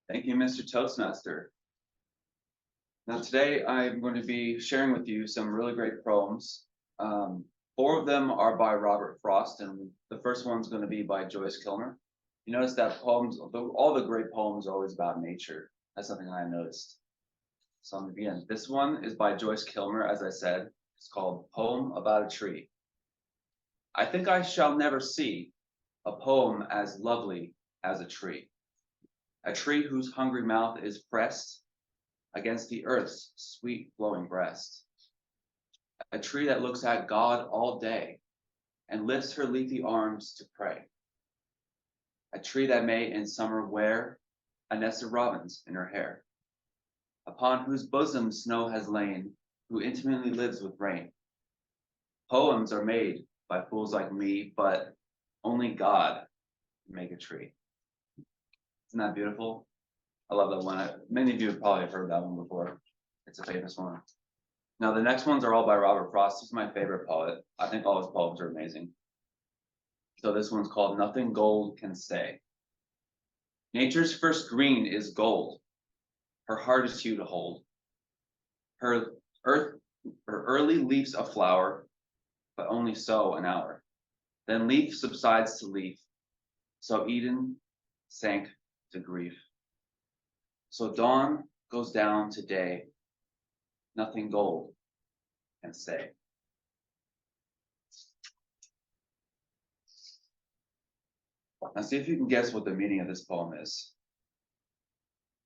Thank you, Mr. Toastmaster. Now, today I'm going to be sharing with you some really great poems. Four of them are by Robert Frost, and the first one's going to be by Joyce Kilmer. You notice that all the great poems are always about nature. That's something I noticed. So I'm going to begin. This one is by Joyce Kilmer, as I said. It's called Poem About a Tree. I think I shall never see a poem as lovely as a tree whose hungry mouth is pressed against the earth's sweet flowing breast, a tree that looks at God all day and lifts her leafy arms to pray, a tree that may in summer wear a nest of robins in her hair, upon whose bosom snow has lain, who intimately lives with rain. Poems are made by fools like me, but only God can make a tree. Isn't that beautiful? I love that one. Many of you have probably heard that one before. It's a famous one. Now, the next ones are all by Robert Frost. He's my favorite poet. I think all his poems are amazing. So this one's called Nothing Gold Can Stay. Nature's first green is gold. Her hardest hue to hold. Her early leaves a flower, but only so an hour. Then leaf subsides to leaf. So Eden sank to grief. So dawn goes down to day. Nothing gold can stay. Now see if you can guess what the meaning of this poem is.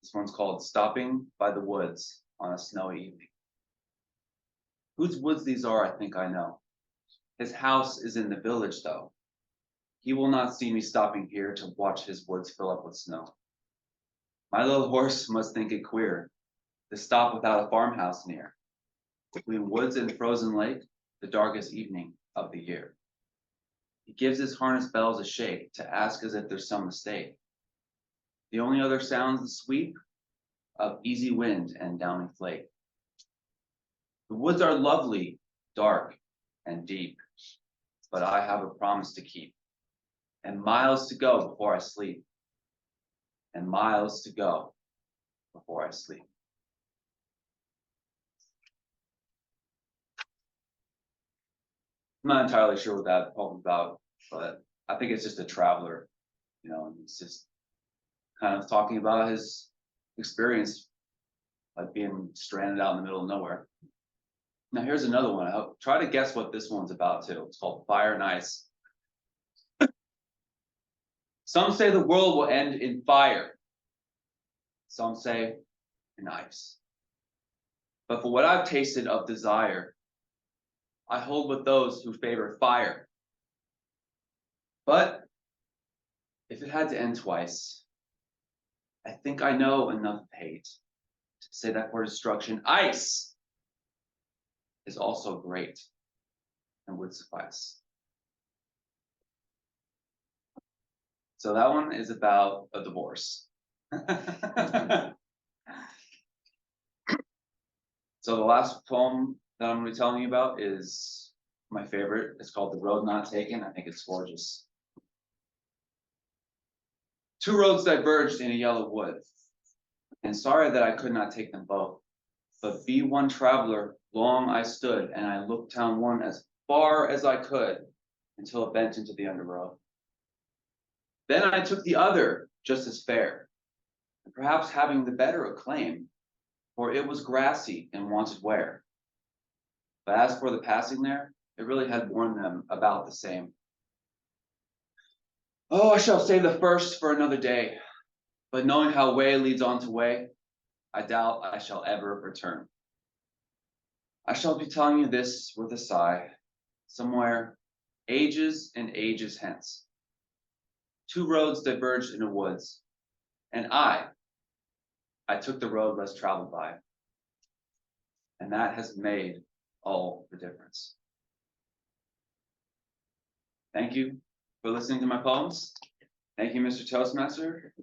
This one's called Stopping by the Woods on a Snowy Evening. Whose woods these are, I think I know. His house is in the village, though. He will not see me stopping here to watch his woods fill up with snow. My little horse must think it queer to stop without a farmhouse near, between woods and frozen lake, the darkest evening of the year. He gives his harness bells a shake to ask as if there's some mistake. The only other sound's the sweep of easy wind and downy flake. The woods are lovely, dark, and deep, but I have a promise to keep, and miles to go before I sleep, and miles to go before I sleep. I'm not entirely sure what that poem's about, but I think it's just a traveler, and it's just kind of talking about his experience, like being stranded out in the middle of nowhere. Now here's another one. I'll try to guess what this one's about too. It's called Fire and Ice. Some say the world will end in fire. Some say in ice. But for what I've tasted of desire, I hold with those who favor fire. But if it had to end twice, I think I know enough of hate to say that for destruction, ice is also great and would suffice. So that one is about a divorce. So the last poem that I'm going to be telling you about is my favorite. It's called The Road Not Taken. I think it's gorgeous. Two roads diverged in a yellow wood, and sorry that I could not take them both. But be one traveler, long I stood, and I looked down one as far as I could until it bent into the undergrowth. Then I took the other, just as fair, and perhaps having the better acclaim, for it was grassy and wanted wear. But as for the passing there, it really had worn them about the same. Oh, I shall save the first for another day, but knowing how way leads on to way, I doubt I shall ever return. I shall be telling you this with a sigh, somewhere ages and ages hence. Two roads diverged in the woods, and I took the road less traveled by. And that has made all the difference. Thank you for listening to my poems. Thank you, Mr. Toastmaster.